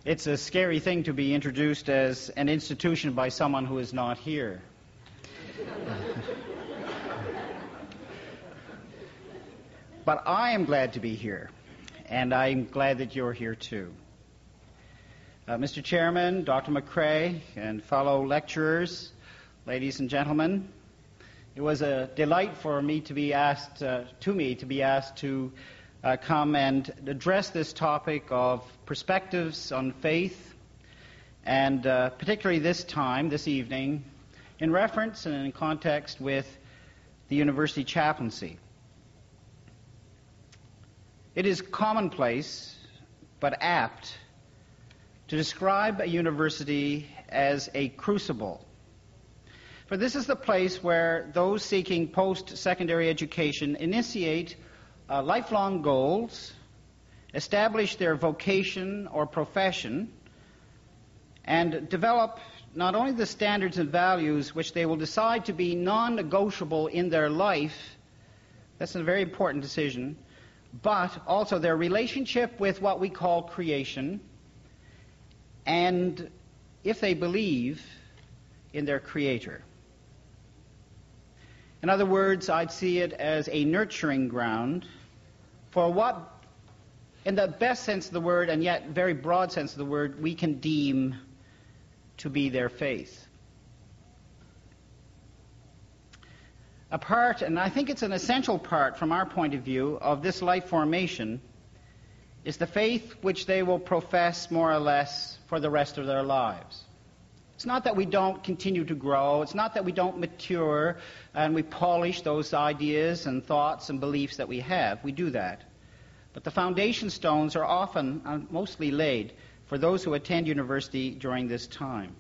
It's a scary thing to be introduced as an institution by someone who is not here. But I am glad to be here, and I'm glad that you're here too. Mr. Chairman, Dr. McCrae, and fellow lecturers, ladies and gentlemen, it was a delight for me to be asked to come and address this topic of perspectives on faith, and particularly this evening, in reference and in context with the university chaplaincy. It is commonplace, but apt, to describe a university as a crucible. For this is the place where those seeking post-secondary education initiate lifelong goals, establish their vocation or profession, and develop not only the standards and values which they will decide to be non-negotiable in their life, that's a very important decision, but also their relationship with what we call creation, and if they believe in their Creator. In other words, I'd see it as a nurturing ground for what, in the best sense of the word, and yet very broad sense of the word, we can deem to be their faith. A part, and I think it's an essential part from our point of view, of this life formation is the faith which they will profess more or less for the rest of their lives. It's not that we don't continue to grow. It's not that we don't mature and we polish those ideas and thoughts and beliefs that we have. We do that. But the foundation stones are often, mostly laid for those who attend university during this time.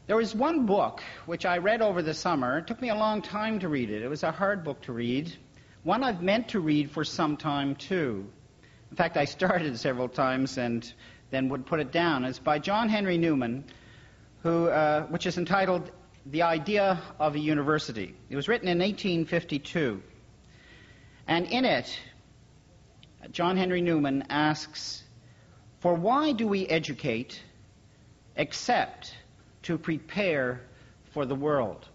There was one book which I read over the summer. It took me a long time to read it. It was a hard book to read. One I've meant to read for some time, too. In fact, I started several times and then would put it down. It's by John Henry Newman, which is entitled The Idea of a University. It was written in 1852. And in it, John Henry Newman asks, "For why do we educate except to prepare for the world?"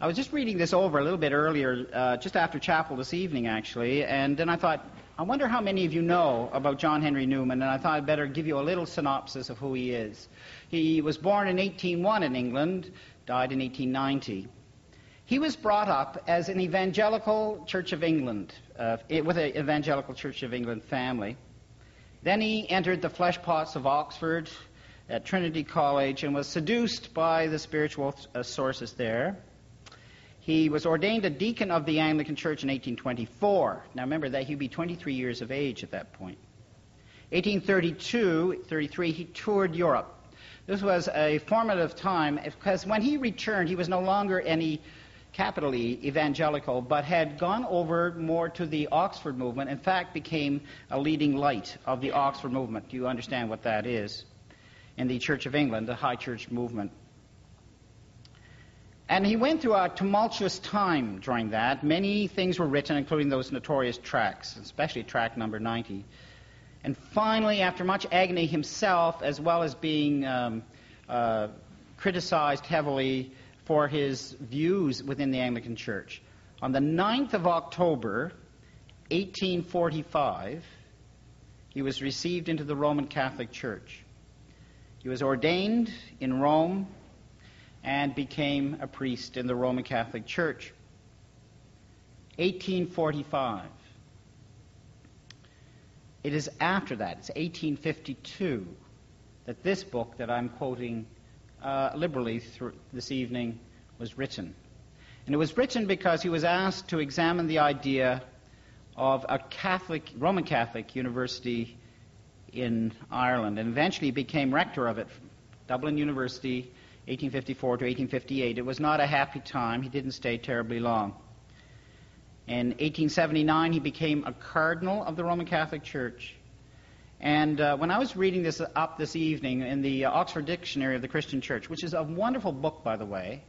I was just reading this over a little bit earlier, just after chapel this evening, actually, and then I thought, I wonder how many of you know about John Henry Newman, and I thought I'd better give you a little synopsis of who he is. He was born in 1801 in England, died in 1890. He was brought up as an evangelical Church of England, with an evangelical Church of England family. Then he entered the flesh pots of Oxford at Trinity College and was seduced by the spiritual sources there. He was ordained a deacon of the Anglican Church in 1824. Now remember that he'd be 23 years of age at that point. 1832-33, he toured Europe. This was a formative time because when he returned, he was no longer any capitally evangelical, but had gone over more to the Oxford movement. In fact, became a leading light of the Oxford movement. Do you understand what that is? In the Church of England, the High Church movement. And he went through a tumultuous time during that. Many things were written, including those notorious tracts, especially tract number 90. And finally, after much agony himself, as well as being criticized heavily for his views within the Anglican Church, on the 9th of October, 1845, he was received into the Roman Catholic Church. He was ordained in Rome and became a priest in the Roman Catholic Church. 1845. It is after that, it's 1852, that this book that I'm quoting liberally through this evening was written. And it was written because he was asked to examine the idea of a Roman Catholic university in Ireland, and eventually became rector of it, Dublin University, 1854 to 1858. It was not a happy time. He didn't stay terribly long. In 1879, he became a cardinal of the Roman Catholic Church. And when I was reading this up this evening in the Oxford Dictionary of the Christian Church, which is a wonderful book, by the way,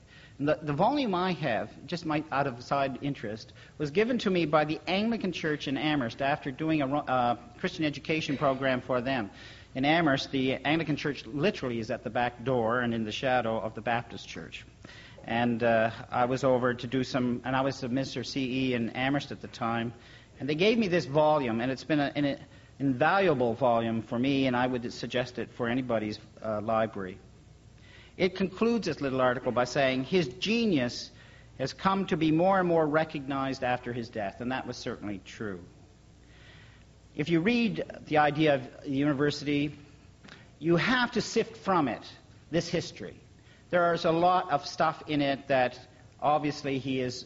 The volume I have, just my out of side interest, was given to me by the Anglican Church in Amherst after doing a Christian education program for them. In Amherst, the Anglican Church literally is at the back door and in the shadow of the Baptist Church. And I was over to do some, and I was a Mr. CE in Amherst at the time, and they gave me this volume, and it's been an invaluable volume for me, and I would suggest it for anybody's library. It concludes this little article by saying his genius has come to be more and more recognized after his death, and that was certainly true. If you read the idea of the university, you have to sift from it this history. There is a lot of stuff in it that obviously he is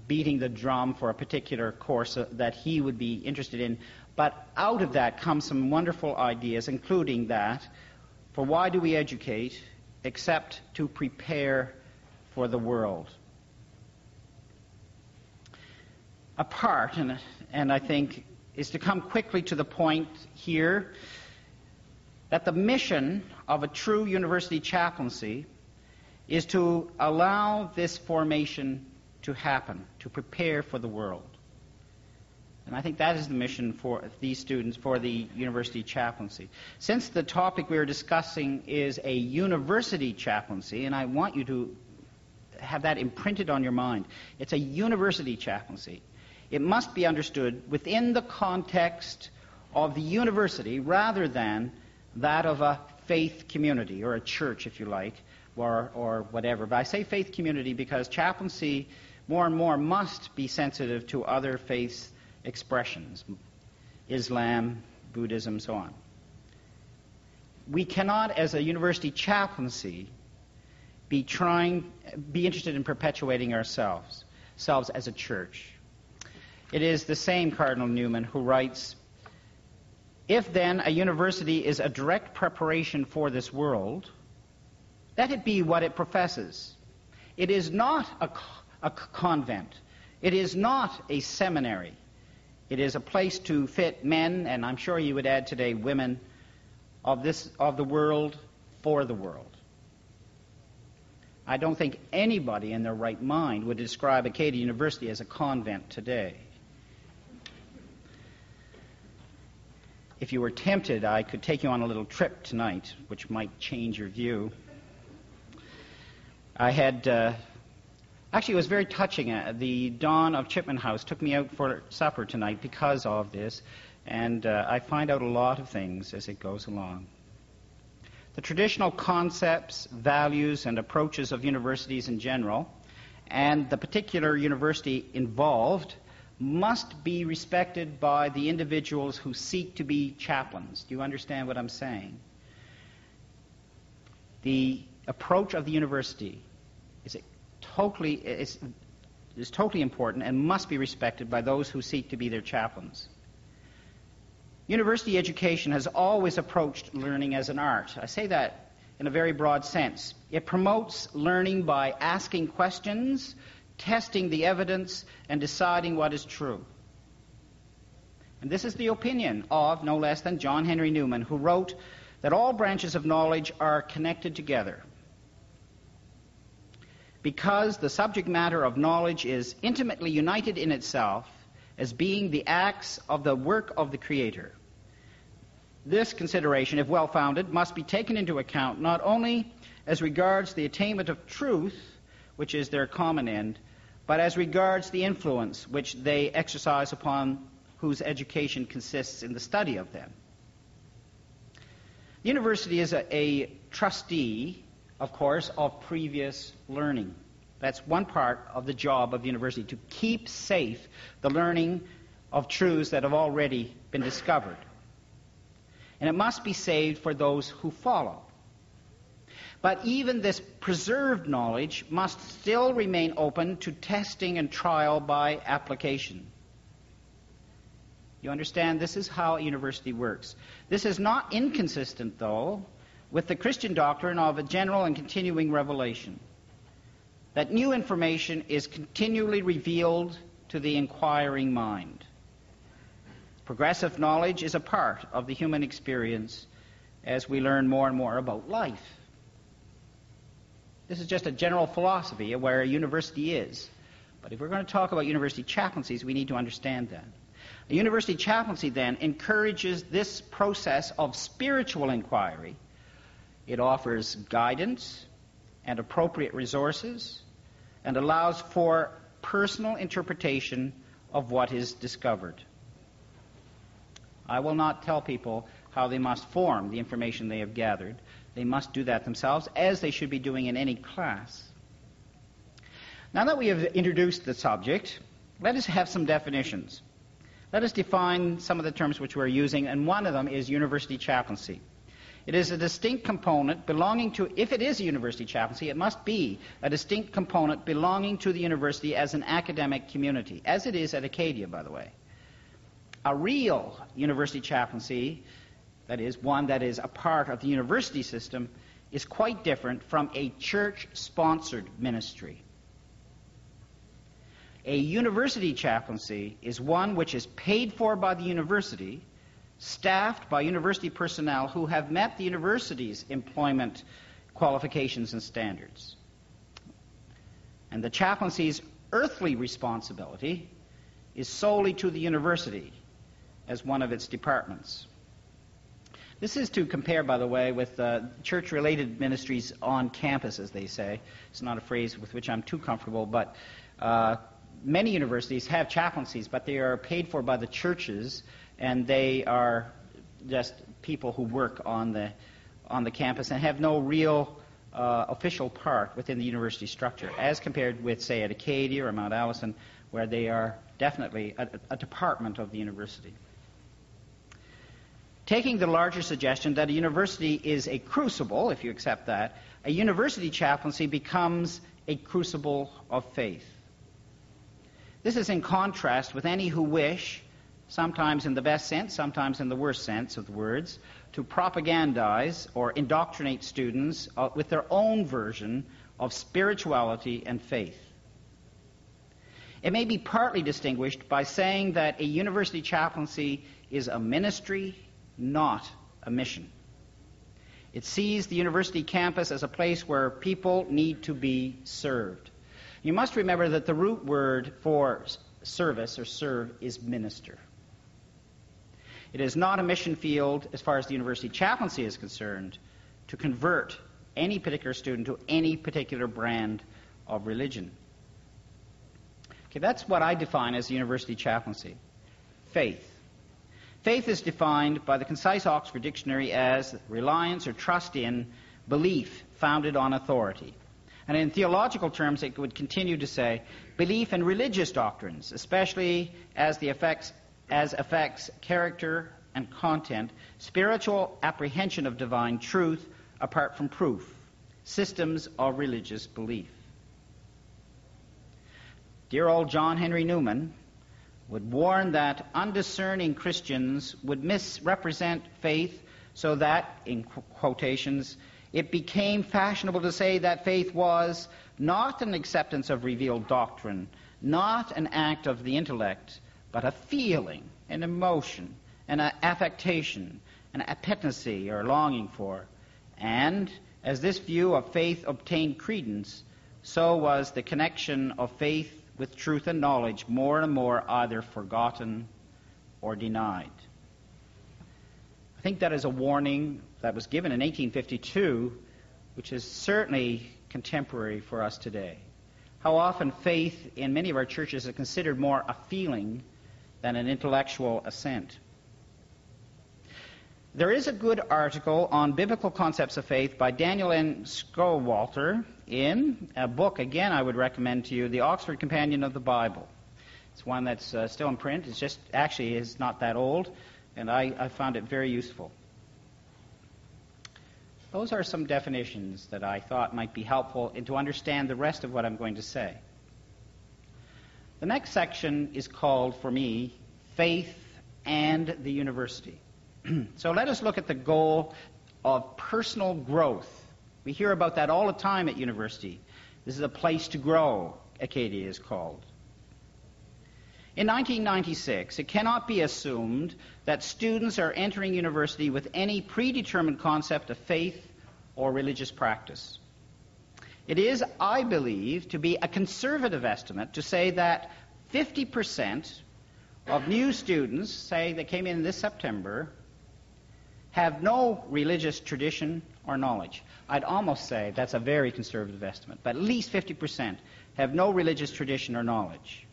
beating the drum for a particular course that he would be interested in, but out of that comes some wonderful ideas, including that, for why do we educate except to prepare for the world? A part, and I think, is to come quickly to the point here that the mission of a true university chaplaincy is to allow this formation to happen, to prepare for the world. And I think that is the mission for these students, for the university chaplaincy. Since the topic we are discussing is a university chaplaincy, and I want you to have that imprinted on your mind, it's a university chaplaincy. It must be understood within the context of the university rather than that of a faith community, or a church, if you like, or whatever. But I say faith community because chaplaincy more and more must be sensitive to other faiths expressions, Islam, Buddhism, so on. We cannot, as a university chaplaincy, be interested in perpetuating ourselves as a church. It is the same Cardinal Newman who writes, "If then a university is a direct preparation for this world, let it be what it professes. It is not a convent. It is not a seminary. It is a place to fit men, and I'm sure you would add today women, of the world for the world." I don't think anybody in their right mind would describe Acadia University as a convent today. If you were tempted, I could take you on a little trip tonight, which might change your view. I had... Actually, it was very touching. The Don of Chipman House took me out for supper tonight because of this, and I find out a lot of things as it goes along. The traditional concepts, values, and approaches of universities in general, and the particular university involved, must be respected by the individuals who seek to be chaplains. Do you understand what I'm saying? The approach of the university is totally important and must be respected by those who seek to be their chaplains. University education has always approached learning as an art. I say that in a very broad sense. It promotes learning by asking questions, testing the evidence, and deciding what is true. And this is the opinion of no less than John Henry Newman, who wrote that all branches of knowledge are connected together, because the subject matter of knowledge is intimately united in itself as being the acts of the work of the Creator. This consideration, if well-founded, must be taken into account not only as regards the attainment of truth, which is their common end, but as regards the influence which they exercise upon whose education consists in the study of them. The university is a trustee, of course, of previous learning. That's one part of the job of the university, to keep safe the learning of truths that have already been discovered. And it must be saved for those who follow. But even this preserved knowledge must still remain open to testing and trial by application. You understand? This is how a university works. This is not inconsistent, though, with the Christian doctrine of a general and continuing revelation, that new information is continually revealed to the inquiring mind. Progressive knowledge is a part of the human experience as we learn more and more about life. This is just a general philosophy of where a university is. But if we're going to talk about university chaplaincies, we need to understand that. A university chaplaincy, then, encourages this process of spiritual inquiry. It offers guidance and appropriate resources and allows for personal interpretation of what is discovered. I will not tell people how they must form the information they have gathered. They must do that themselves, as they should be doing in any class. Now that we have introduced the subject, let us have some definitions. Let us define some of the terms which we're using, and one of them is university chaplaincy. It is a distinct component belonging to, if it is a university chaplaincy, it must be a distinct component belonging to the university as an academic community, as it is at Acadia, by the way. A real university chaplaincy, that is, one that is a part of the university system, is quite different from a church-sponsored ministry. A university chaplaincy is one which is paid for by the university, staffed by university personnel who have met the university's employment qualifications and standards. And the chaplaincy's earthly responsibility is solely to the university as one of its departments. This is to compare, by the way, with church-related ministries on campus, as they say. It's not a phrase with which I'm too comfortable, but many universities have chaplaincies, but they are paid for by the churches, and they are just people who work on the campus and have no real official part within the university structure, as compared with, say, at Acadia or Mount Allison, where they are definitely a department of the university. Taking the larger suggestion that a university is a crucible, if you accept that, a university chaplaincy becomes a crucible of faith. This is in contrast with any who wish, sometimes in the best sense, sometimes in the worst sense of the words, to propagandize or indoctrinate students with their own version of spirituality and faith. It may be partly distinguished by saying that a university chaplaincy is a ministry, not a mission. It sees the university campus as a place where people need to be served. You must remember that the root word for service or serve is minister. It is not a mission field, as far as the university chaplaincy is concerned, to convert any particular student to any particular brand of religion. Okay, that's what I define as university chaplaincy. Faith. Faith is defined by the concise Oxford Dictionary as reliance or trust in, belief founded on authority. And in theological terms, it would continue to say belief in religious doctrines, especially as affects character and content, spiritual apprehension of divine truth apart from proof, systems of religious belief. Dear old John Henry Newman would warn that undiscerning Christians would misrepresent faith so that, in quotations, it became fashionable to say that faith was not an acceptance of revealed doctrine, not an act of the intellect, but a feeling, an emotion, an affectation, an appetency or longing for. And as this view of faith obtained credence, so was the connection of faith with truth and knowledge more and more either forgotten or denied. I think that is a warning that was given in 1852, which is certainly contemporary for us today. How often faith in many of our churches is considered more a feeling than an intellectual assent. There is a good article on biblical concepts of faith by Daniel N. Schowalter in a book, again, I would recommend to you, the Oxford Companion of the Bible. It's one that's still in print. It's just, actually, is not that old, and I found it very useful. Those are some definitions that I thought might be helpful to understand the rest of what I'm going to say. The next section is called, for me, Faith and the University. So let us look at the goal of personal growth. We hear about that all the time at university. This is a place to grow, Acadia is called. In 1996, it cannot be assumed that students are entering university with any predetermined concept of faith or religious practice. It is, I believe, to be a conservative estimate to say that 50% of new students, say they came in this September, have no religious tradition or knowledge. I'd almost say that's a very conservative estimate, but at least 50% have no religious tradition or knowledge.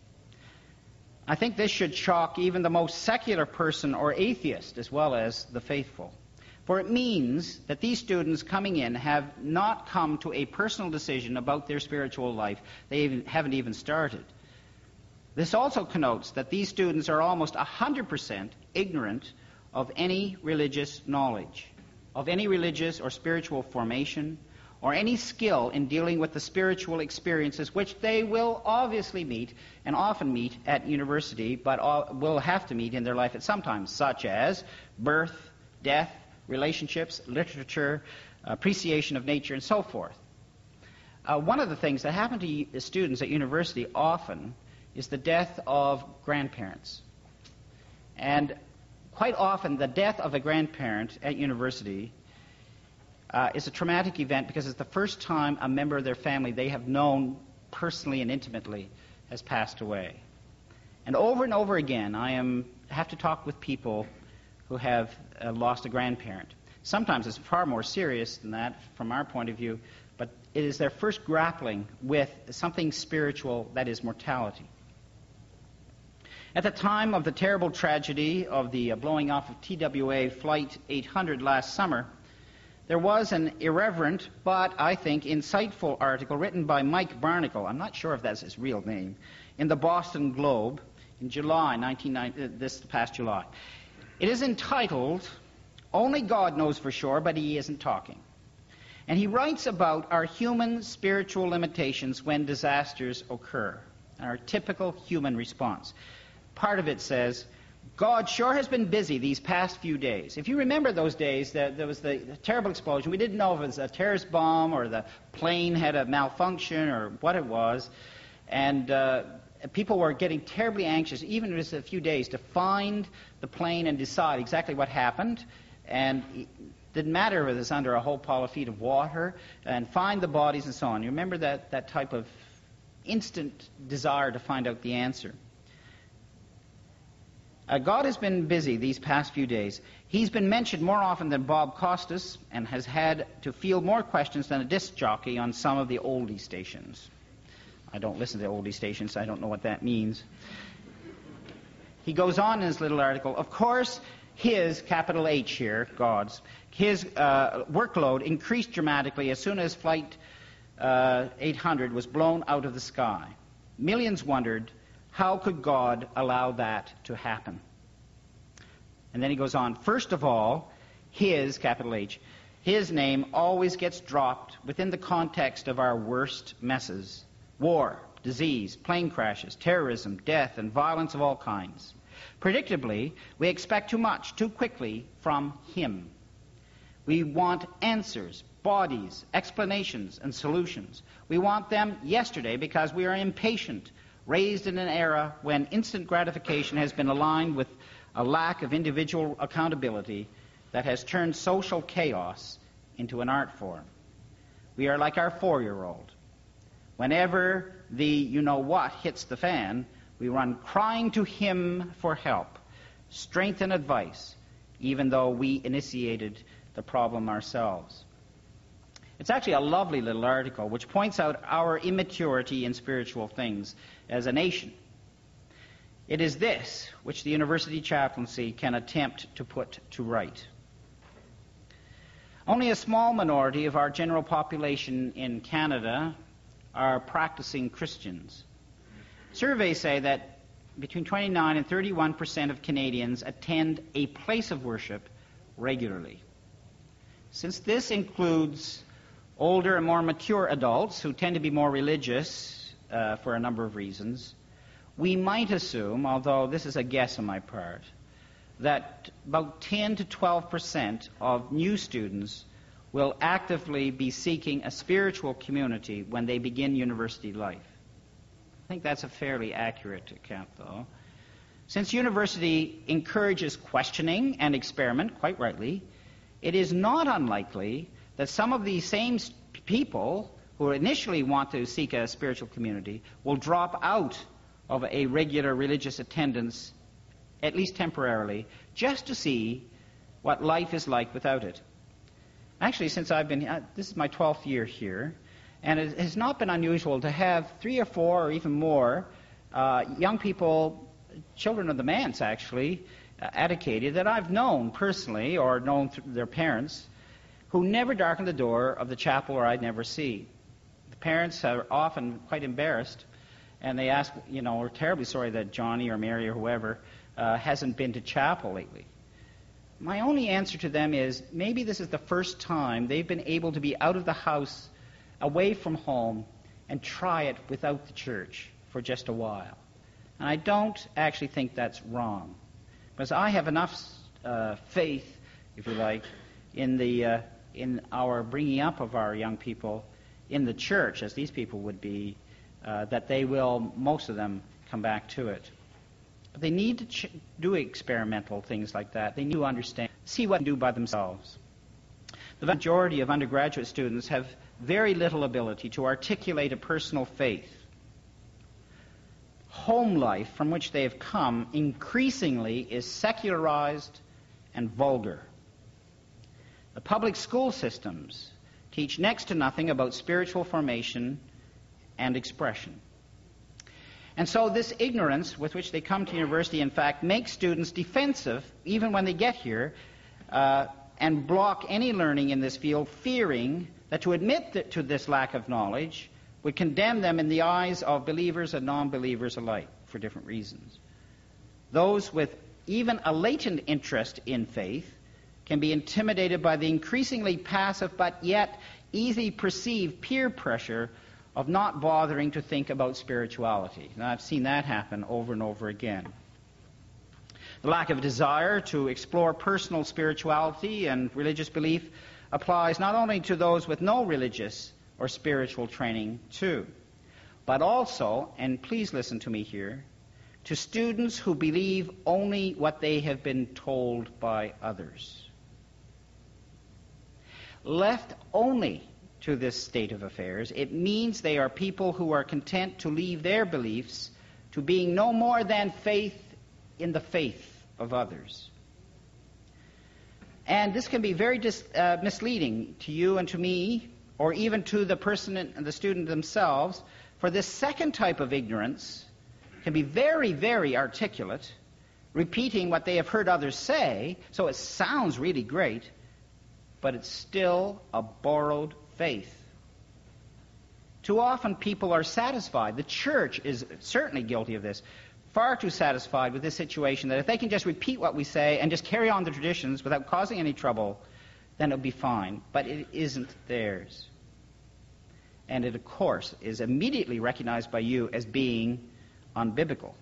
I think this should shock even the most secular person or atheist as well as the faithful. For it means that these students coming in have not come to a personal decision about their spiritual life. They haven't even started. This also connotes that these students are almost 100% ignorant of any religious knowledge, of any religious or spiritual formation, or any skill in dealing with the spiritual experiences which they will obviously meet and often meet at university, but will have to meet in their life at some time, such as birth, death, relationships, literature, appreciation of nature, and so forth. One of the things that happen to students at university often is the death of grandparents. And quite often the death of a grandparent at university is a traumatic event because it's the first time a member of their family they have known personally and intimately has passed away. And over again, I have to talk with people who have lost a grandparent. Sometimes it's far more serious than that from our point of view, but it is their first grappling with something spiritual that is mortality. At the time of the terrible tragedy of the blowing off of TWA Flight 800 last summer, there was an irreverent but, I think, insightful article written by Mike Barnacle, I'm not sure if that's his real name, in the Boston Globe in July, this past July. It is entitled, "Only God Knows for Sure, but He Isn't Talking." And he writes about our human spiritual limitations when disasters occur, our typical human response. Part of it says, God sure has been busy these past few days. If you remember those days, there was the terrible explosion. We didn't know if it was a terrorist bomb or the plane had a malfunction or what it was. And people were getting terribly anxious, even if it was a few days, to find the plane and decide exactly what happened. And it didn't matter if it was under a whole pile of feet of water, and find the bodies and so on. You remember that type of instant desire to find out the answer. God has been busy these past few days. He's been mentioned more often than Bob Costas and has had to field more questions than a disc jockey on some of the oldie stations. I don't listen to oldie stations, so I don't know what that means. He goes on in his little article, of course, his, capital H here, God's, his workload increased dramatically as soon as Flight 800 was blown out of the sky. Millions wondered, how could God allow that to happen? And then he goes on, first of all, his, capital H, his name always gets dropped within the context of our worst messes. War, disease, plane crashes, terrorism, death, and violence of all kinds. Predictably, we expect too much, too quickly from him. We want answers, bodies, explanations, and solutions. We want them yesterday because we are impatient, raised in an era when instant gratification has been aligned with a lack of individual accountability that has turned social chaos into an art form. We are like our 4-year-old. Whenever the you-know-what hits the fan, we run crying to him for help, strength and advice, even though we initiated the problem ourselves. It's actually a lovely little article which points out our immaturity in spiritual things as a nation. It is this which the university chaplaincy can attempt to put to right. Only a small minority of our general population in Canada are practicing Christians. Surveys say that between 29 and 31% of Canadians attend a place of worship regularly. Since this includes older and more mature adults who tend to be more religious for a number of reasons, we might assume, although this is a guess on my part, that about 10 to 12% of new students will actively be seeking a spiritual community when they begin university life. I think that's a fairly accurate account, though. Since university encourages questioning and experiment, quite rightly, it is not unlikely that some of these same people who initially want to seek a spiritual community will drop out of a regular religious attendance, at least temporarily, just to see what life is like without it. Actually, since I've been this is my 12th year here, and it has not been unusual to have 3 or 4 or even more young people, children of the manse actually, at Acadia that I've known personally or known through their parents, who never darken the door of the chapel or I'd never see. The parents are often quite embarrassed, and they ask, we're terribly sorry that Johnny or Mary or whoever hasn't been to chapel lately. My only answer to them is maybe this is the first time they've been able to be out of the house, away from home, and try it without the church for just a while. And I don't actually think that's wrong, because I have enough faith, if you like, in our bringing up of our young people in the church, as these people would be, that they will, most of them, come back to it. But they need to do experimental things like that. They need to understand, see what they can do by themselves. The majority of undergraduate students have very little ability to articulate a personal faith. Home life from which they have come increasingly is secularized and vulgar. The public school systems teach next to nothing about spiritual formation and expression. And so this ignorance with which they come to university, in fact, makes students defensive even when they get here, and block any learning in this field, fearing that to admit to this lack of knowledge would condemn them in the eyes of believers and non-believers alike for different reasons. Those with even a latent interest in faith can be intimidated by the increasingly passive but yet easily perceived peer pressure of not bothering to think about spirituality. Now, I've seen that happen over and over again. The lack of desire to explore personal spirituality and religious belief applies not only to those with no religious or spiritual training too, but also, and please listen to me here, to students who believe only what they have been told by others. Left only to this state of affairs, it means they are people who are content to leave their beliefs to being no more than faith in the faith of others. And this can be very misleading to you and to me, or even to the person and the student themselves, for this second type of ignorance can be very, very articulate, repeating what they have heard others say, so it sounds really great, but it's still a borrowed faith. Too often people are satisfied. The church is certainly guilty of this. Far too satisfied with this situation that if they can just repeat what we say and just carry on the traditions without causing any trouble, then it'll be fine. But it isn't theirs. And it, of course, is immediately recognized by you as being unbiblical.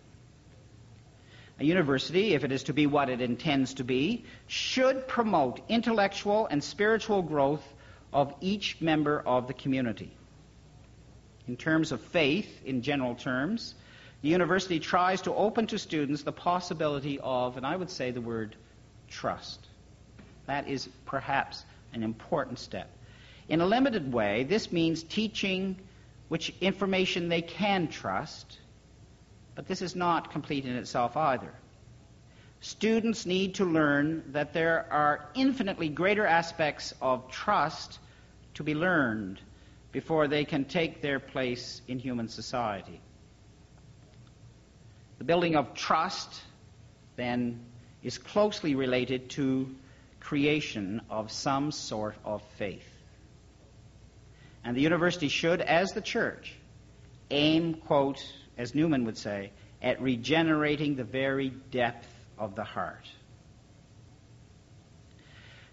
A university, if it is to be what it intends to be, should promote intellectual and spiritual growth of each member of the community. In terms of faith, in general terms, the university tries to open to students the possibility of, and I would say the word, trust. That is perhaps an important step. In a limited way, this means teaching which information they can trust, but this is not complete in itself either. Students need to learn that there are infinitely greater aspects of trust to be learned before they can take their place in human society. The building of trust, then, is closely related to creation of some sort of faith. And the university should, as the church, aim, quote, as Newman would say, at regenerating the very depth of the heart.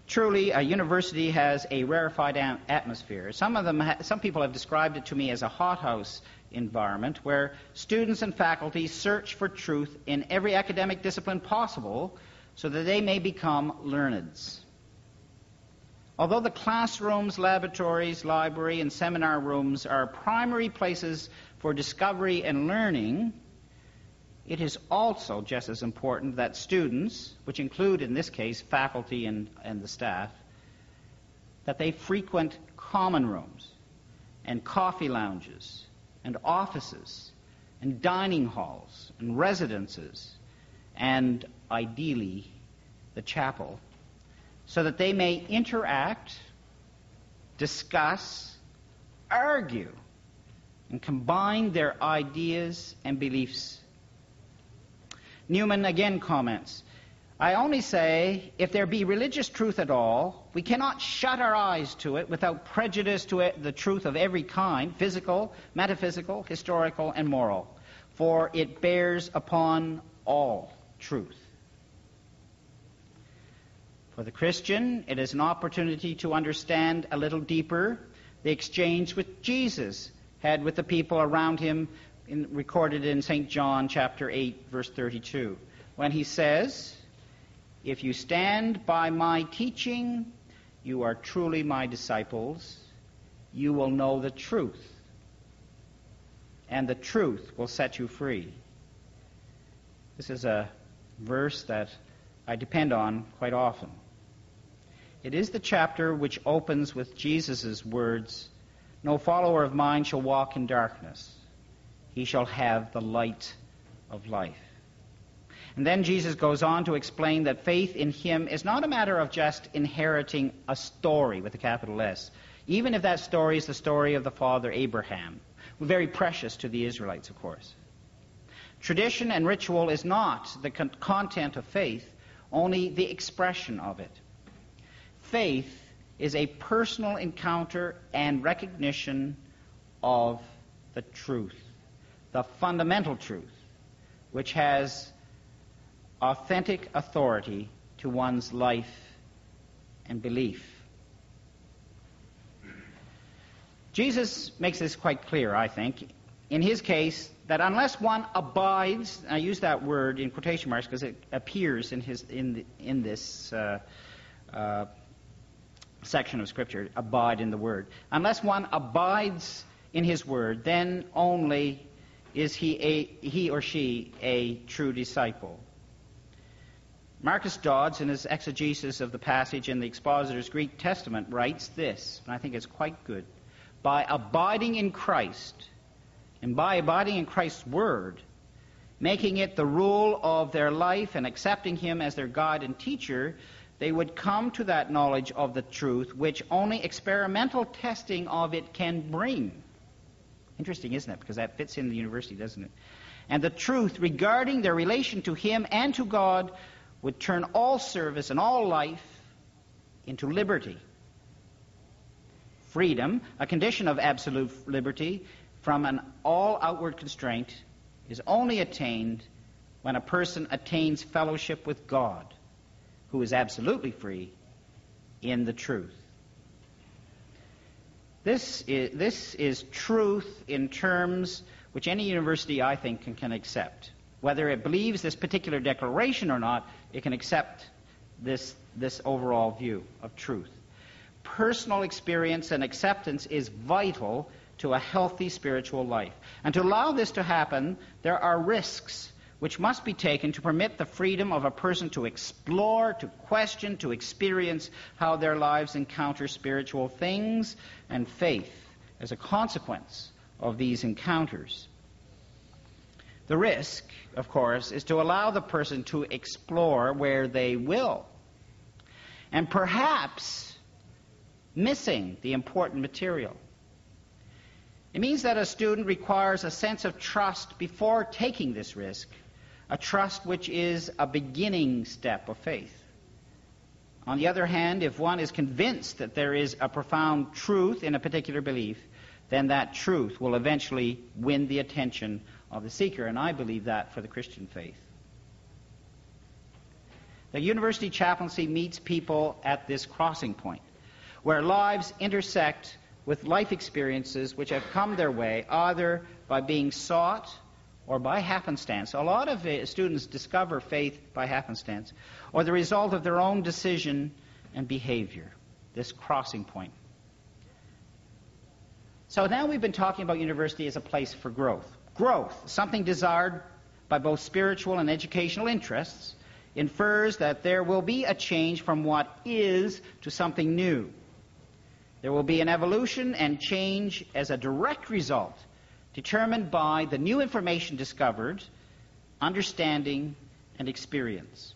Truly, a university has a rarefied atmosphere. Some people have described it to me as a hothouse environment where students and faculty search for truth in every academic discipline possible so that they may become learneds. Although the classrooms, laboratories, library, and seminar rooms are primary places for discovery and learning, it is also just as important that students, which include in this case faculty and the staff, that they frequent common rooms and coffee lounges and offices and dining halls and residences and, ideally, the chapel, so that they may interact, discuss, argue, and combine their ideas and beliefs. Newman again comments, I only say, if there be religious truth at all, we cannot shut our eyes to it without prejudice to it, the truth of every kind, physical, metaphysical, historical, and moral, for it bears upon all truth. For the Christian, it is an opportunity to understand a little deeper the exchange which Jesus had with the people around him, recorded in St. John chapter 8, verse 32, when he says, if you stand by my teaching, you are truly my disciples. You will know the truth, and the truth will set you free. This is a verse that I depend on quite often. It is the chapter which opens with Jesus' words, no follower of mine shall walk in darkness. He shall have the light of life. And then Jesus goes on to explain that faith in him is not a matter of just inheriting a story with a capital S, even if that story is the story of the father Abraham, very precious to the Israelites, of course. Tradition and ritual is not the content of faith, only the expression of it. Faith is a personal encounter and recognition of the truth, the fundamental truth, which has authentic authority to one's life and belief. Jesus makes this quite clear, I think, in his case, that unless one abides, I use that word in quotation marks because it appears in this section of Scripture, abide in the Word. Unless one abides in his Word, then only is he or she a true disciple. Marcus Dodds, in his exegesis of the passage in the Expositor's Greek Testament, writes this, and I think it's quite good. By abiding in Christ, and by abiding in Christ's Word, making it the rule of their life and accepting him as their guide and teacher, they would come to that knowledge of the truth which only experimental testing of it can bring. Interesting, isn't it? Because that fits in the university, doesn't it? And the truth regarding their relation to him and to God would turn all service and all life into liberty. Freedom, a condition of absolute liberty from an all outward constraint, is only attained when a person attains fellowship with God, who is absolutely free in the truth. This is truth in terms which any university, I think, can accept. Whether it believes this particular declaration or not, it can accept this overall view of truth. Personal experience and acceptance is vital to a healthy spiritual life. And to allow this to happen, there are risks which must be taken to permit the freedom of a person to explore, to question, to experience how their lives encounter spiritual things and faith as a consequence of these encounters. The risk, of course, is to allow the person to explore where they will, and perhaps missing the important material. It means that a student requires a sense of trust before taking this risk, a trust which is a beginning step of faith. On the other hand, if one is convinced that there is a profound truth in a particular belief, then that truth will eventually win the attention of the seeker, and I believe that for the Christian faith. The university chaplaincy meets people at this crossing point, where lives intersect with life experiences which have come their way, either by being sought or by happenstance. A lot of students discover faith by happenstance, or the result of their own decision and behavior, this crossing point. So now we've been talking about university as a place for growth. Growth, something desired by both spiritual and educational interests, infers that there will be a change from what is to something new. There will be an evolution and change as a direct result, determined by the new information discovered, understanding, and experience.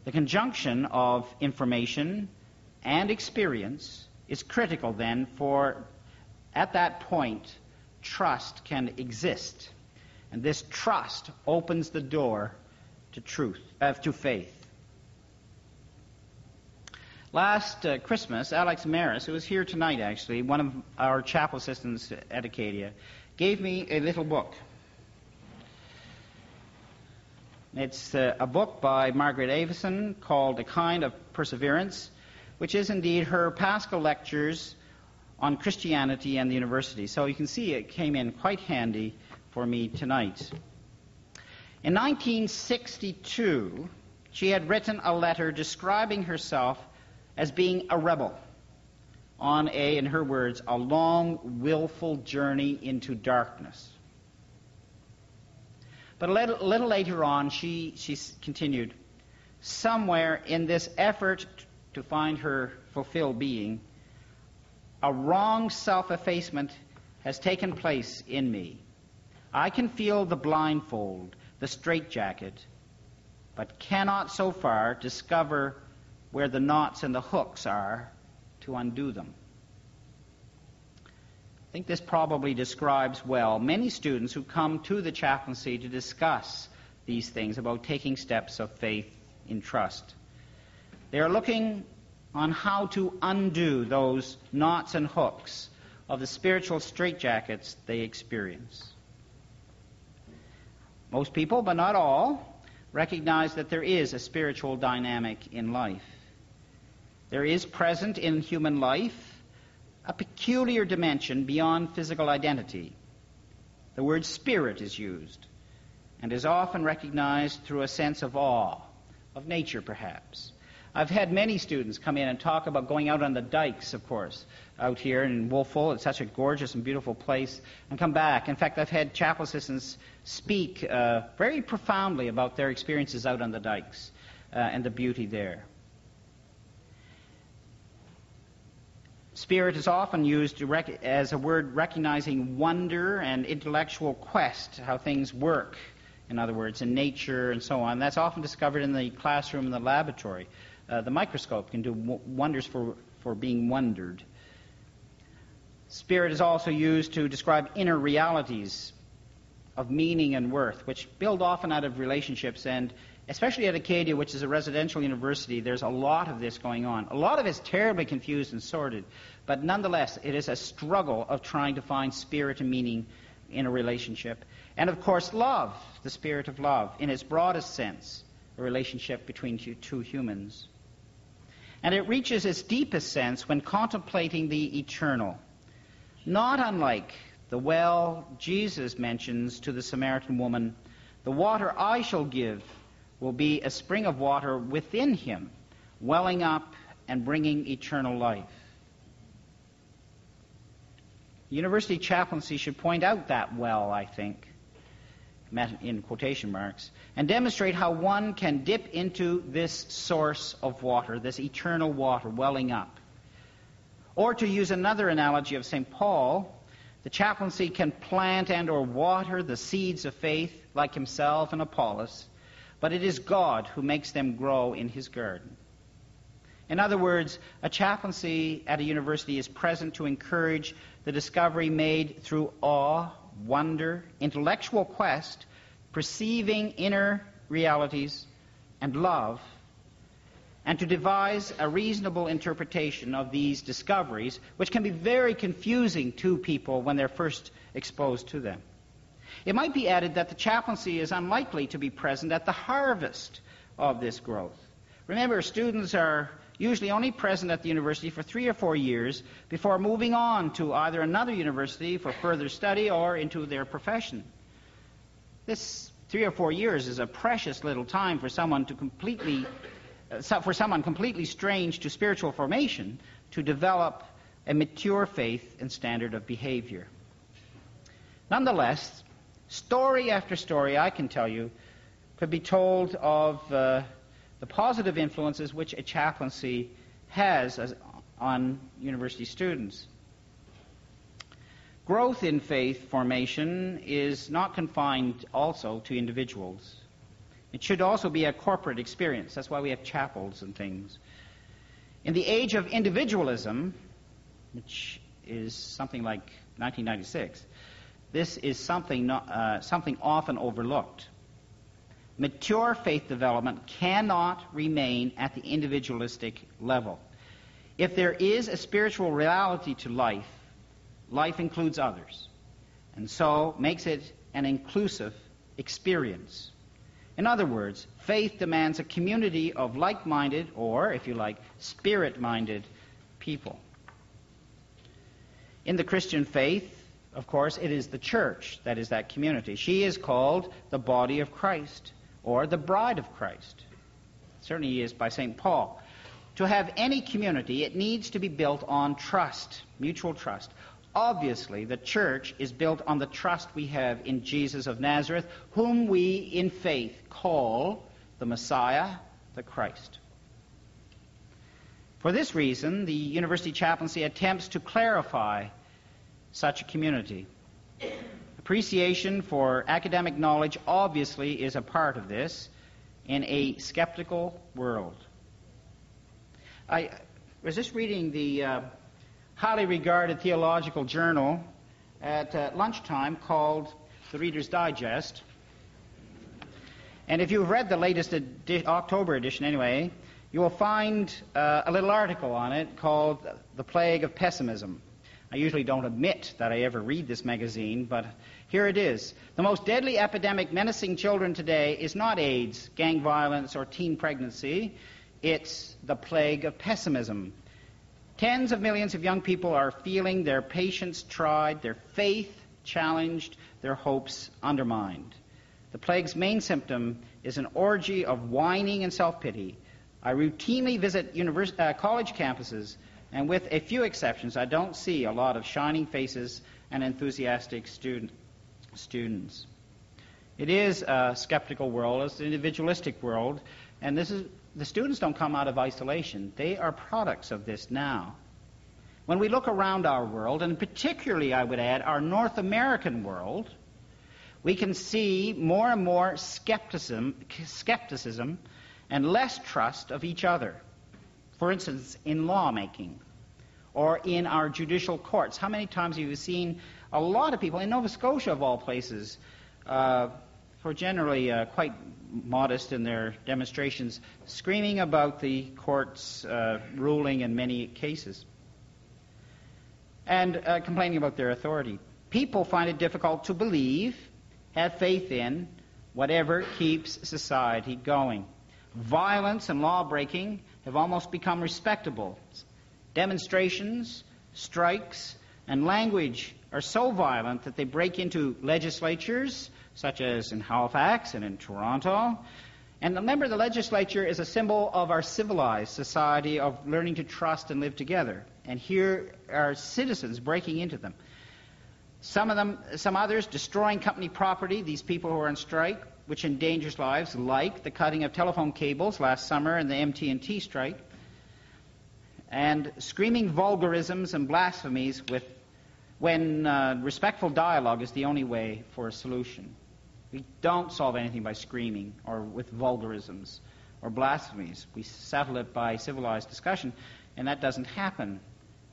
The conjunction of information and experience is critical then, for at that point trust can exist, and this trust opens the door to to faith. Last Christmas, Alex Maris, who was here tonight actually, one of our chapel assistants at Acadia, gave me a little book. It's a book by Margaret Avison called A Kind of Perseverance, which is indeed her Paschal lectures on Christianity and the university. So you can see it came in quite handy for me tonight. In 1962, she had written a letter describing herself as being a rebel on in her words, a long, willful journey into darkness. But a little later on, she continued, somewhere in this effort to find her fulfilled being, a wrong self-effacement has taken place in me. I can feel the blindfold, the straitjacket, but cannot so far discover where the knots and the hooks are to undo them. I think this probably describes well many students who come to the chaplaincy to discuss these things about taking steps of faith in trust. They are looking on how to undo those knots and hooks of the spiritual straitjackets they experience. Most people, but not all, recognize that there is a spiritual dynamic in life. There is present in human life a peculiar dimension beyond physical identity. The word spirit is used and is often recognized through a sense of awe, of nature perhaps. I've had many students come in and talk about going out on the dikes, of course, out here in Wolfville. It's such a gorgeous and beautiful place, and come back. In fact, I've had chapel assistants speak very profoundly about their experiences out on the dikes and the beauty there. Spirit is often used as a word recognizing wonder and intellectual quest, how things work, in other words, in nature and so on. That's often discovered in the classroom and the laboratory. The microscope can do wonders for being wondered. Spirit is also used to describe inner realities of meaning and worth, which build often out of relationships, and especially at Acadia, which is a residential university, there's a lot of this going on. A lot of it's terribly confused and sordid, but nonetheless, it is a struggle of trying to find spirit and meaning in a relationship. And of course, love, the spirit of love, in its broadest sense, a relationship between two humans. And it reaches its deepest sense when contemplating the eternal, not unlike the well Jesus mentions to the Samaritan woman, the water I shall give will be a spring of water within him, welling up and bringing eternal life. University chaplaincy should point out that well, I think, in quotation marks, and demonstrate how one can dip into this source of water, this eternal water welling up. Or to use another analogy of St. Paul, the chaplaincy can plant and or water the seeds of faith like himself and Apollos, but it is God who makes them grow in his garden. In other words, a chaplaincy at a university is present to encourage the discovery made through awe, wonder, intellectual quest, perceiving inner realities, and love, and to devise a reasonable interpretation of these discoveries, which can be very confusing to people when they're first exposed to them. It might be added that the chaplaincy is unlikely to be present at the harvest of this growth. Remember, students are usually only present at the university for 3 or 4 years before moving on to either another university for further study or into their profession. This 3 or 4 years is a precious little time for someone completely strange to spiritual formation to develop a mature faith and standard of behavior. Nonetheless, story after story, I can tell you, could be told of the positive influences which a chaplaincy has on university students. Growth in faith formation is not confined also to individuals. It should also be a corporate experience. That's why we have chapels and things. In the age of individualism, which is something like 1996, this is something often overlooked. Mature faith development cannot remain at the individualistic level. If there is a spiritual reality to life, life includes others, and so makes it an inclusive experience. In other words, faith demands a community of like-minded, or, if you like, spirit-minded people. In the Christian faith, of course, it is the church that is that community. She is called the body of Christ, or the bride of Christ. Certainly is by St. Paul. To have any community, it needs to be built on trust, mutual trust. Obviously, the church is built on the trust we have in Jesus of Nazareth, whom we in faith call the Messiah, the Christ. For this reason, the university chaplaincy attempts to clarify such a community. Appreciation for academic knowledge obviously is a part of this in a skeptical world. I was just reading the highly regarded theological journal at lunchtime called The Reader's Digest. And if you've read the latest October edition anyway, you will find a little article on it called The Plague of Pessimism. I usually don't admit that I ever read this magazine, but here it is. The most deadly epidemic menacing children today is not AIDS, gang violence, or teen pregnancy. It's the plague of pessimism. Tens of millions of young people are feeling their patience tried, their faith challenged, their hopes undermined. The plague's main symptom is an orgy of whining and self-pity. I routinely visit college campuses, and with a few exceptions, I don't see a lot of shining faces and enthusiastic students. It is a skeptical world, it's an individualistic world, and the students don't come out of isolation. They are products of this now. When we look around our world, and particularly, I would add, our North American world, we can see more and more skepticism and less trust of each other. For instance, in lawmaking or in our judicial courts. How many times have you seen a lot of people, in Nova Scotia of all places, who are generally quite modest in their demonstrations, screaming about the court's ruling in many cases and complaining about their authority. People find it difficult to believe, have faith in, whatever keeps society going. Violence and law-breaking have almost become respectable. Demonstrations, strikes, and language are so violent that they break into legislatures, such as in Halifax and in Toronto. And remember, the legislature is a symbol of our civilized society of learning to trust and live together. And here are citizens breaking into them. Some others destroying company property, these people who are on strike, which endangers lives, like the cutting of telephone cables last summer and the MT&T strike, and screaming vulgarisms and blasphemies when respectful dialogue is the only way for a solution. We don't solve anything by screaming or with vulgarisms or blasphemies. We settle it by civilized discussion, and that doesn't happen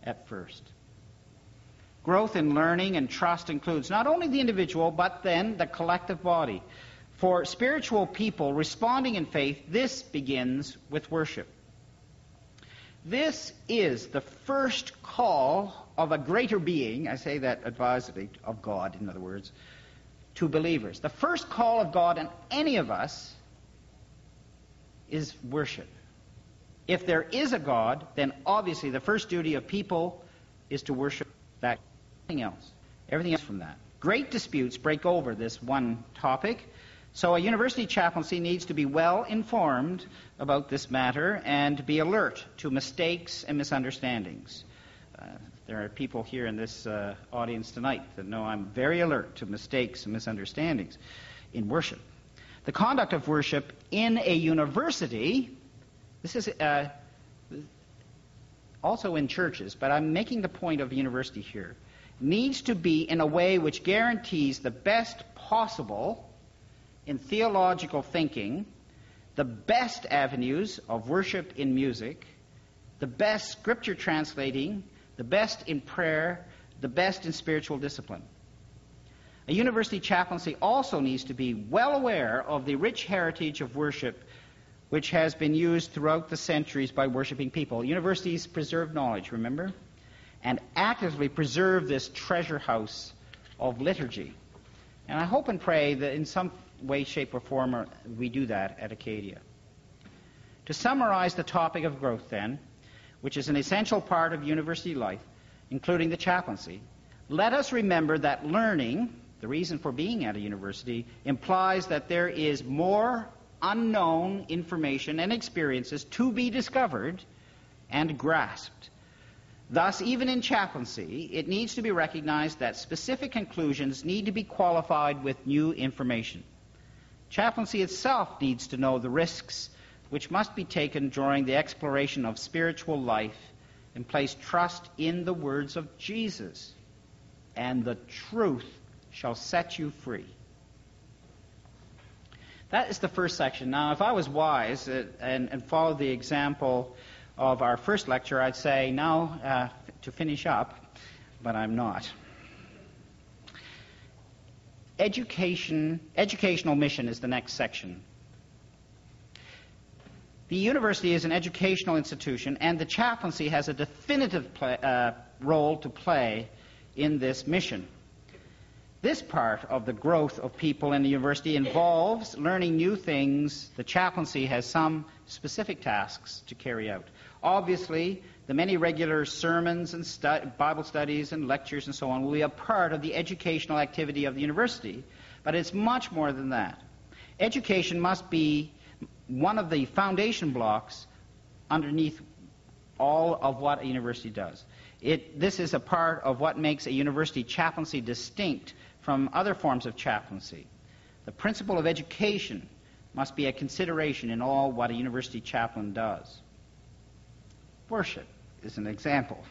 at first. Growth in learning and trust includes not only the individual, but then the collective body. For spiritual people responding in faith, this begins with worship. This is the first call of a greater being, I say that advisedly, of God, in other words, to believers. The first call of God on any of us is worship. If there is a God, then obviously the first duty of people is to worship that. Everything else from that. Great disputes break over this one topic, so a university chaplaincy needs to be well informed about this matter and be alert to mistakes and misunderstandings. There are people here in this audience tonight that know I'm very alert to mistakes and misunderstandings in worship. The conduct of worship in a university, this is also in churches, but I'm making the point of university here, needs to be in a way which guarantees the best possible in theological thinking, the best avenues of worship in music, the best scripture translating, the best in prayer, the best in spiritual discipline. A university chaplaincy also needs to be well aware of the rich heritage of worship which has been used throughout the centuries by worshiping people. Universities preserve knowledge, remember? And actively preserve this treasure house of liturgy. And I hope and pray that in some way, shape, or form we do that at Acadia. To summarize the topic of growth, then, which is an essential part of university life, including the chaplaincy, let us remember that learning, the reason for being at a university, implies that there is more unknown information and experiences to be discovered and grasped. Thus, even in chaplaincy, it needs to be recognized that specific conclusions need to be qualified with new information. Chaplaincy itself needs to know the risks which must be taken during the exploration of spiritual life and place trust in the words of Jesus. And the truth shall set you free. That is the first section. Now, if I was wise and followed the example of our first lecture, I'd say now to finish up, but I'm not. Educational mission is the next section. The university is an educational institution, and the chaplaincy has a definitive role to play in this mission. This part of the growth of people in the university involves learning new things. The chaplaincy has some specific tasks to carry out. Obviously, the many regular sermons and Bible studies and lectures and so on will be a part of the educational activity of the university, but it's much more than that. Education must be one of the foundation blocks underneath all of what a university does. This is a part of what makes a university chaplaincy distinct from other forms of chaplaincy. The principle of education must be a consideration in all what a university chaplain does. Worship is an example.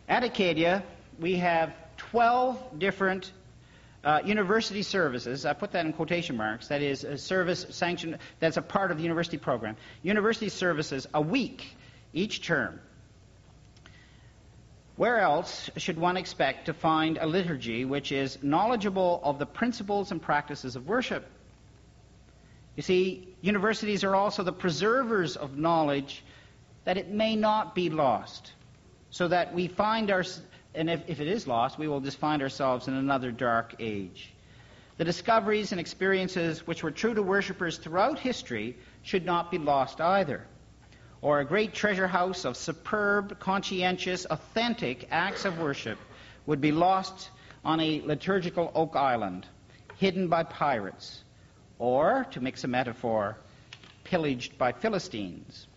At Acadia, we have 12 different university services. I put that in quotation marks. That is a service sanctioned, that's a part of the university program. University services a week each term. Where else should one expect to find a liturgy which is knowledgeable of the principles and practices of worship? You see, universities are also the preservers of knowledge that it may not be lost, so that we find and if it is lost, we will just find ourselves in another dark age. The discoveries and experiences which were true to worshippers throughout history should not be lost either. Or a great treasure house of superb, conscientious, authentic acts of worship would be lost on a liturgical oak island, hidden by pirates, or, to mix a metaphor, pillaged by Philistines.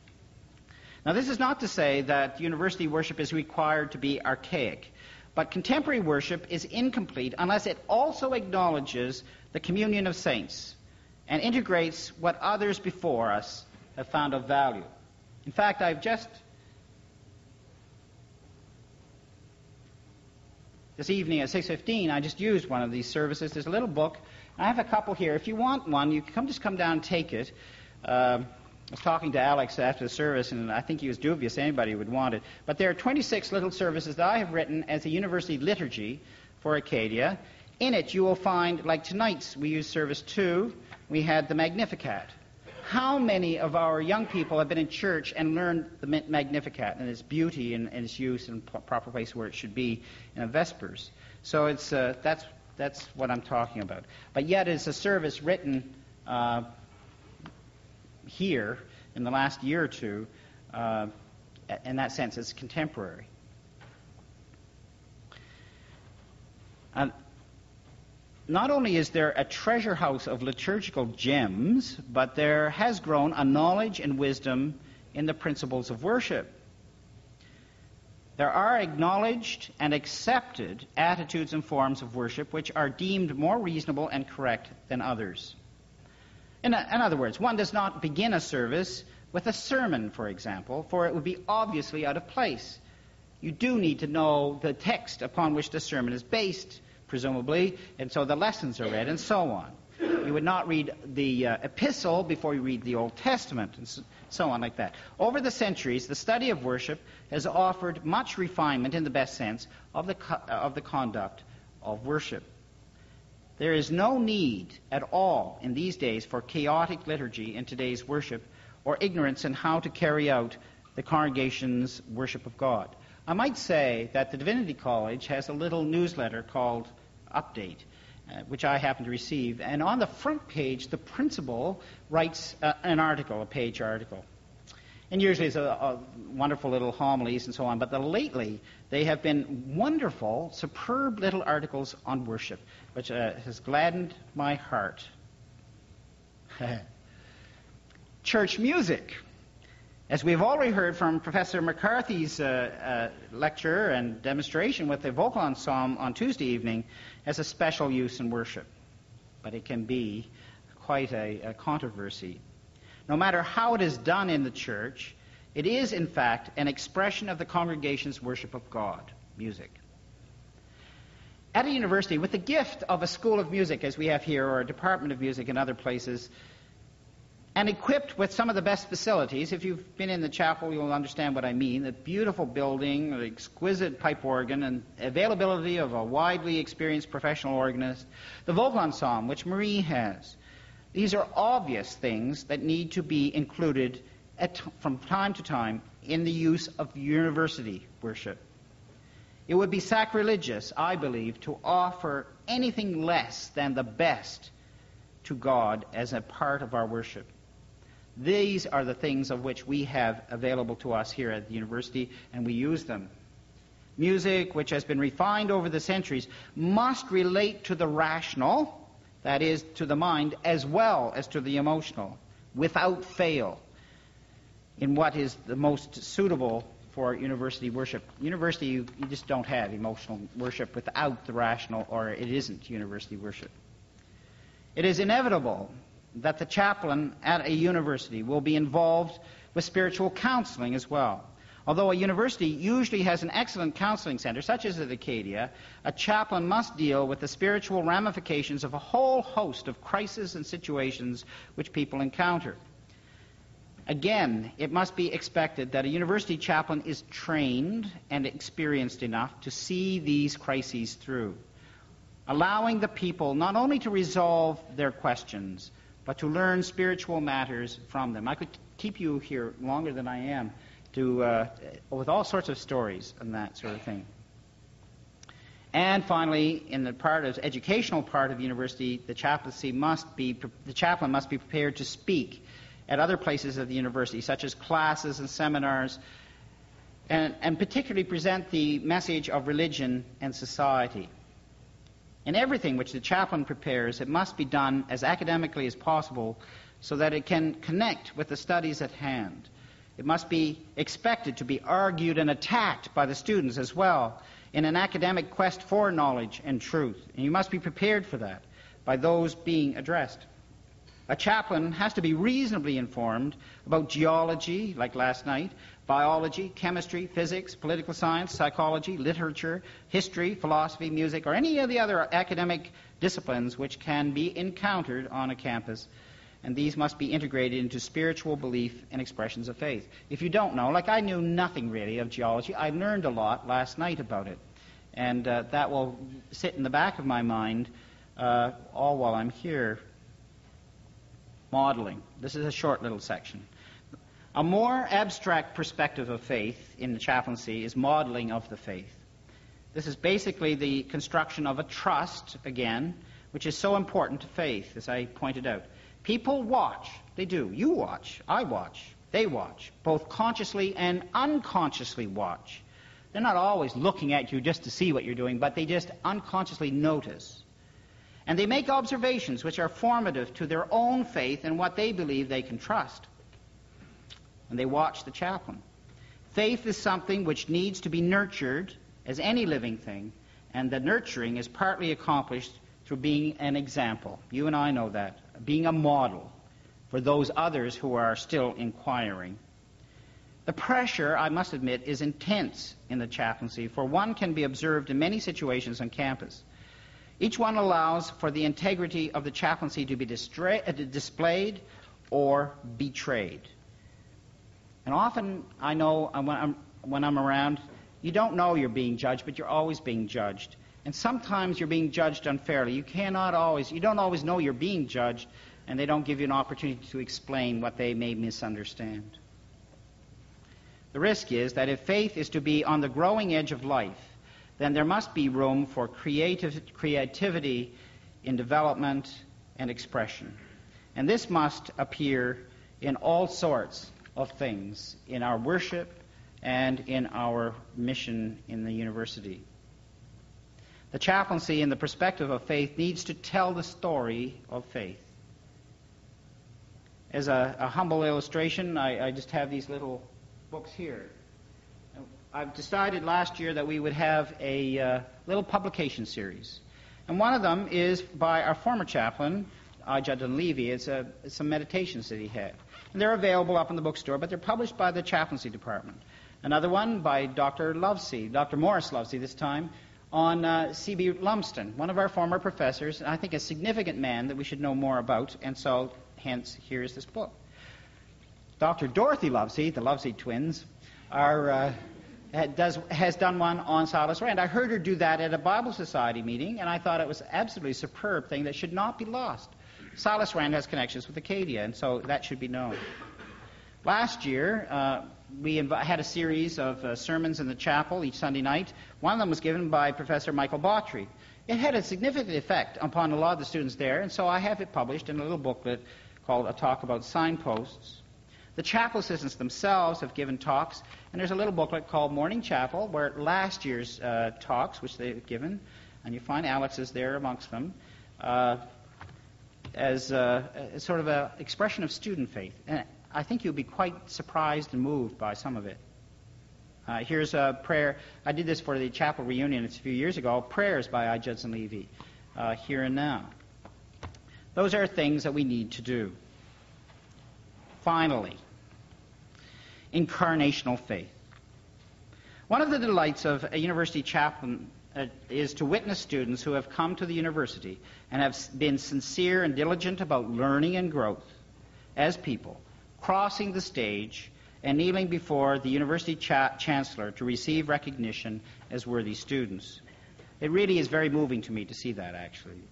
Now, this is not to say that university worship is required to be archaic, but contemporary worship is incomplete unless it also acknowledges the communion of saints and integrates what others before us have found of value. In fact, this evening at 6:15, I just used one of these services. There's a little book. I have a couple here. If you want one, you can just come down and take it. I was talking to Alex after the service, and I think he was dubious anybody would want it. But there are 26 little services that I have written as a university liturgy for Acadia. In it, you will find, like tonight's, we used service 2, we had the Magnificat. How many of our young people have been in church and learned the Magnificat and its beauty and its use and proper place where it should be in a Vespers? So it's that's what I'm talking about. But yet it's a service written here in the last year or two. In that sense, it's contemporary. Not only is there a treasure house of liturgical gems, but there has grown a knowledge and wisdom in the principles of worship. There are acknowledged and accepted attitudes and forms of worship which are deemed more reasonable and correct than others. In other words, one does not begin a service with a sermon, for example, for it would be obviously out of place. You do need to know the text upon which the sermon is based, presumably, and so the lessons are read, and so on. You would not read the epistle before you read the Old Testament, and so on like that. Over the centuries, the study of worship has offered much refinement, in the best sense, of the conduct of worship. There is no need at all in these days for chaotic liturgy in today's worship or ignorance in how to carry out the congregation's worship of God. I might say that the Divinity College has a little newsletter called Update, which I happen to receive. And on the front page, the principal writes an article, a page article. And usually it's a wonderful little homilies and so on. But lately, they have been wonderful, superb little articles on worship, which has gladdened my heart. Church music. As we've already heard from Professor McCarthy's lecture and demonstration with the vocal ensemble on Tuesday evening, has a special use in worship. But it can be quite a controversy. No matter how it is done in the church, it is, in fact, an expression of the congregation's worship of God, music. At a university, with the gift of a school of music, as we have here, or a department of music in other places, and equipped with some of the best facilities, if you've been in the chapel, you'll understand what I mean, the beautiful building, the exquisite pipe organ, and availability of a widely experienced professional organist, the vocal ensemble, which Marie has. These are obvious things that need to be included from time to time in the use of university worship. It would be sacrilegious, I believe, to offer anything less than the best to God as a part of our worship. These are the things of which we have available to us here at the university, and we use them. Music, which has been refined over the centuries, must relate to the rational, that is, to the mind, as well as to the emotional, without fail, in what is the most suitable for university worship. University, you just don't have emotional worship without the rational, or it isn't university worship. It is inevitable that the chaplain at a university will be involved with spiritual counseling as well. Although a university usually has an excellent counseling center, such as at Acadia, a chaplain must deal with the spiritual ramifications of a whole host of crises and situations which people encounter. Again, it must be expected that a university chaplain is trained and experienced enough to see these crises through, allowing the people not only to resolve their questions, but to learn spiritual matters from them. I could keep you here longer than I am, with all sorts of stories and that sort of thing. And finally, in the educational part of the university, the chaplain must be prepared to speak at other places of the university, such as classes and seminars, and particularly present the message of religion and society. In everything which the chaplain prepares, it must be done as academically as possible so that it can connect with the studies at hand. It must be expected to be argued and attacked by the students as well in an academic quest for knowledge and truth. And you must be prepared for that by those being addressed. A chaplain has to be reasonably informed about geology, like last night, biology, chemistry, physics, political science, psychology, literature, history, philosophy, music, or any of the other academic disciplines which can be encountered on a campus. And these must be integrated into spiritual belief and expressions of faith. If you don't know, like I knew nothing really of geology, I learned a lot last night about it. And that will sit in the back of my mind all while I'm here. Modeling. This is a short little section. A more abstract perspective of faith in the chaplaincy is modeling of the faith. This is basically the construction of a trust, again, which is so important to faith, as I pointed out. People watch. They do. You watch. I watch. They watch. Both consciously and unconsciously watch. They're not always looking at you just to see what you're doing, but they just unconsciously notice. And they make observations which are formative to their own faith and what they believe they can trust. And they watch the chaplain. Faith is something which needs to be nurtured as any living thing, and the nurturing is partly accomplished through being an example. You and I know that. Being a model. for those others who are still inquiring. The pressure, I must admit, is intense in the chaplaincy, for one can be observed in many situations on campus. Each one allows for the integrity of the chaplaincy to be displayed or betrayed. And often, I know when I'm around, you don't know you're being judged, but you're always being judged. And sometimes you're being judged unfairly. You don't always know you're being judged, and they don't give you an opportunity to explain what they may misunderstand. The risk is that if faith is to be on the growing edge of life, then there must be room for creativity in development and expression. And this must appear in all sorts of things, in our worship and in our mission in the university. The chaplaincy in the perspective of faith needs to tell the story of faith. As a humble illustration, I just have these little books here. I've decided last year that we would have a little publication series. And one of them is by our former chaplain, Judson Levy. It's some meditations that he had. And they're available up in the bookstore, but they're published by the chaplaincy department. Another one by Dr. Morris Lovesey this time, on C.B. Lumsden, one of our former professors, and I think a significant man that we should know more about, and so hence here's this book. Dr. Dorothy Lovesey, the Lovesey twins, has done one on Silas Rand. I heard her do that at a Bible Society meeting, and I thought it was an absolutely superb thing that should not be lost. Silas Rand has connections with Acadia, and so that should be known. Last year, we had a series of sermons in the chapel each Sunday night. One of them was given by Professor Michael Bawtry. It had a significant effect upon a lot of the students there, and so I have it published in a little booklet called A Talk About Signposts. The chapel assistants themselves have given talks, and there's a little booklet called Morning Chapel, where last year's talks, which they've given, and you find Alex is there amongst them, as sort of an expression of student faith. And I think you'll be quite surprised and moved by some of it. Here's a prayer. I did this for the chapel reunion a few years ago. Prayers by I. Judson Levy, Here and Now. Those are things that we need to do. Finally, incarnational faith. One of the delights of a university chaplain is to witness students who have come to the university and have been sincere and diligent about learning and growth as people, crossing the stage and kneeling before the university chancellor to receive recognition as worthy students. It really is very moving to me to see that, actually.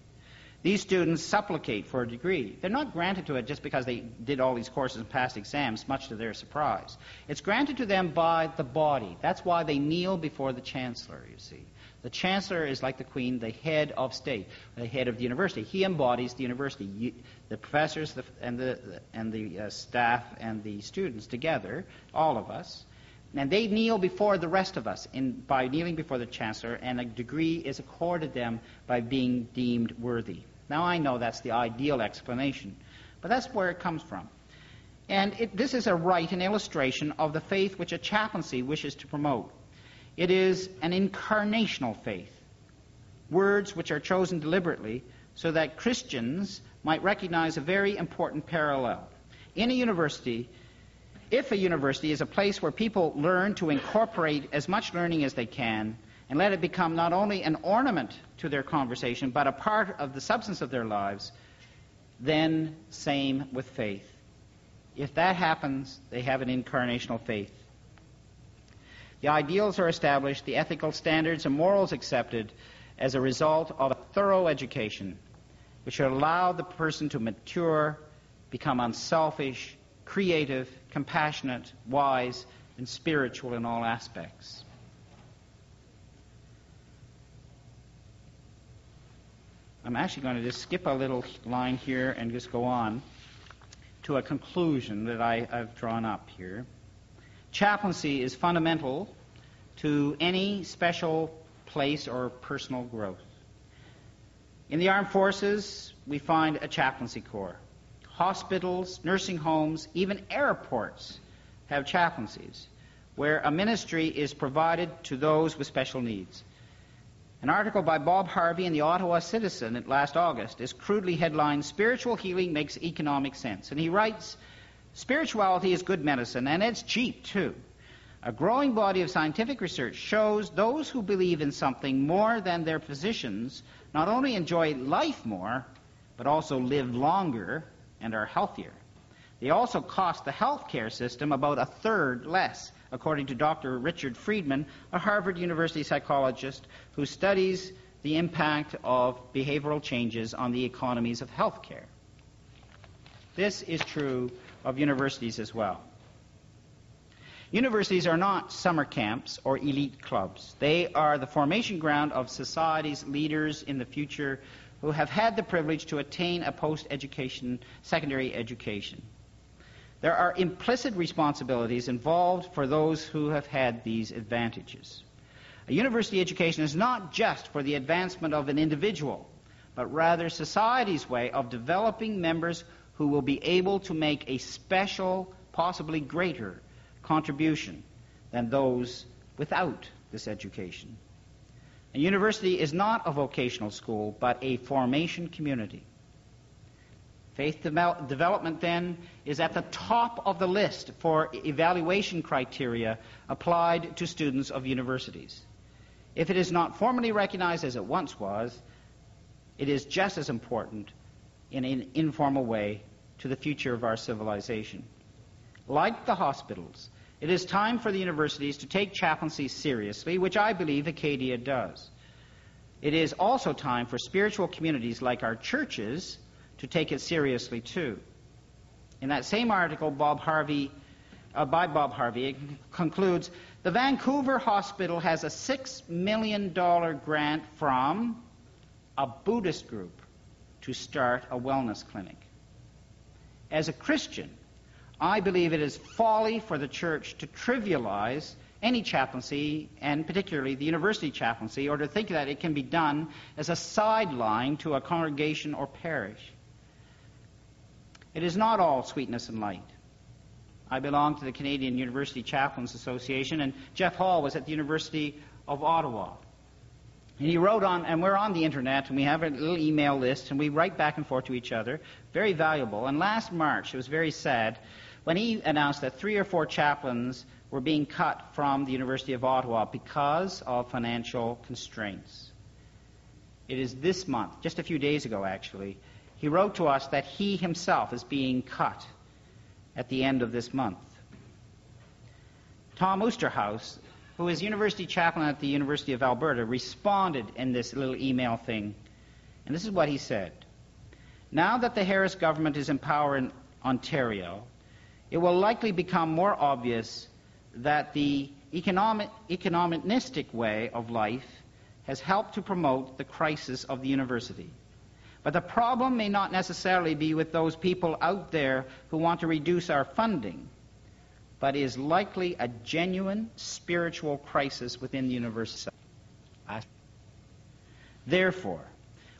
These students supplicate for a degree. They're not granted to it just because they did all these courses and passed exams, much to their surprise. It's granted to them by the body. That's why they kneel before the chancellor, you see. The chancellor is like the queen, the head of state, the head of the university. He embodies the university, the professors and the staff and the students together, all of us. And they kneel before the rest of us by kneeling before the chancellor, and a degree is accorded them by being deemed worthy. Now, I know that's the ideal explanation, but that's where it comes from. And this is a rite and illustration of the faith which a chaplaincy wishes to promote. It is an incarnational faith, words which are chosen deliberately so that Christians might recognize a very important parallel. In a university, if a university is a place where people learn to incorporate as much learning as they can, and let it become not only an ornament to their conversation, but a part of the substance of their lives, then same with faith. If that happens, they have an incarnational faith. The ideals are established, the ethical standards and morals accepted as a result of a thorough education, which should allow the person to mature, become unselfish, creative, compassionate, wise, and spiritual in all aspects. I'm actually going to just skip a little line here and just go on to a conclusion that I've drawn up here. Chaplaincy is fundamental to any special place or personal growth. In the armed forces, we find a chaplaincy corps. Hospitals, nursing homes, even airports have chaplaincies, where a ministry is provided to those with special needs. An article by Bob Harvey in the Ottawa Citizen last August is crudely headlined, "Spiritual Healing Makes Economic Sense." And he writes, "Spirituality is good medicine, and it's cheap, too. A growing body of scientific research shows those who believe in something more than their physicians not only enjoy life more, but also live longer and are healthier. They also cost the healthcare system about a third less, according to Dr. Richard Friedman, a Harvard University psychologist who studies the impact of behavioral changes on the economies of healthcare." This is true of universities as well. Universities are not summer camps or elite clubs. They are the formation ground of society's leaders in the future who have had the privilege to attain a post-education, secondary education. There are implicit responsibilities involved for those who have had these advantages. A university education is not just for the advancement of an individual, but rather society's way of developing members who will be able to make a special, possibly greater, contribution than those without this education. A university is not a vocational school, but a formation community. Faith development, then, is at the top of the list for evaluation criteria applied to students of universities. If it is not formally recognized as it once was, it is just as important in an informal way to the future of our civilization. Like the hospitals, it is time for the universities to take chaplaincy seriously, which I believe Acadia does. It is also time for spiritual communities like our churches to take it seriously too. In that same article, by Bob Harvey, it concludes, "The Vancouver Hospital has a $6 million grant from a Buddhist group to start a wellness clinic." As a Christian, I believe it is folly for the church to trivialize any chaplaincy, and particularly the university chaplaincy, or to think that it can be done as a sideline to a congregation or parish. It is not all sweetness and light. I belong to the Canadian University Chaplains Association, and Jeff Hall was at the University of Ottawa. And he wrote on, and we're on the internet, and we have a little email list, and we write back and forth to each other. Very valuable. And last March, it was very sad when he announced that 3 or 4 chaplains were being cut from the University of Ottawa because of financial constraints. It is this month, just a few days ago actually, he wrote to us that he himself is being cut at the end of this month. Tom Oosterhuis, who is university chaplain at the University of Alberta, responded in this little email thing, and this is what he said. "Now that the Harris government is in power in Ontario, it will likely become more obvious that the economistic way of life has helped to promote the crisis of the university. But the problem may not necessarily be with those people out there who want to reduce our funding, but is likely a genuine spiritual crisis within the university. Therefore,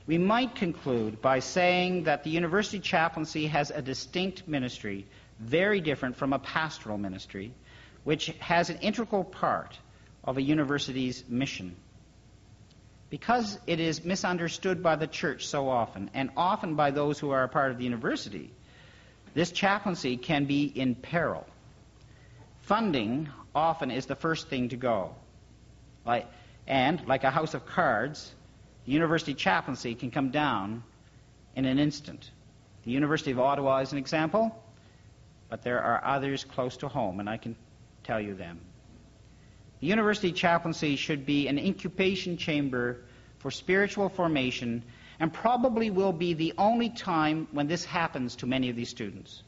we might conclude by saying that the university chaplaincy has a distinct ministry, very different from a pastoral ministry, which has an integral part of a university's mission. Because it is misunderstood by the church so often, and often by those who are a part of the university, this chaplaincy can be in peril. Funding often is the first thing to go. And, like a house of cards, the university chaplaincy can come down in an instant. The University of Ottawa is an example, but there are others close to home, and I can tell you them. The university chaplaincy should be an incubation chamber for spiritual formation, and probably will be the only time when this happens to many of these students,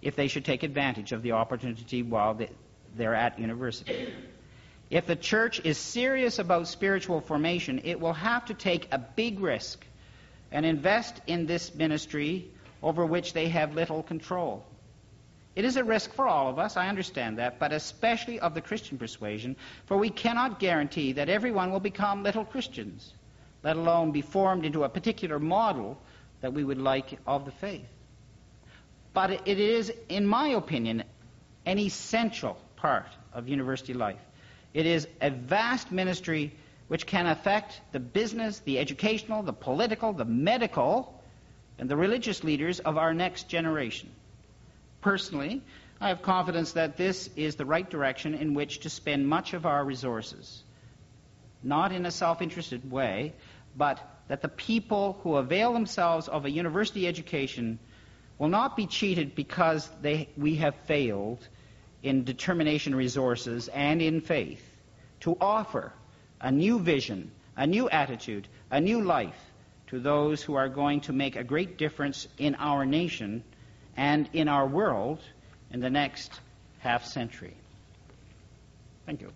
if they should take advantage of the opportunity while they're at university. If the church is serious about spiritual formation, it will have to take a big risk and invest in this ministry over which they have little control. It is a risk for all of us, I understand that, but especially of the Christian persuasion, for we cannot guarantee that everyone will become little Christians, let alone be formed into a particular model that we would like of the faith. But it is, in my opinion, an essential part of university life. It is a vast ministry which can affect the business, the educational, the political, the medical, and the religious leaders of our next generation. Personally, I have confidence that this is the right direction in which to spend much of our resources, not in a self-interested way, but that the people who avail themselves of a university education will not be cheated because we have failed in determination resources and in faith to offer a new vision, a new attitude, a new life to those who are going to make a great difference in our nation and in our world in the next half century. Thank you.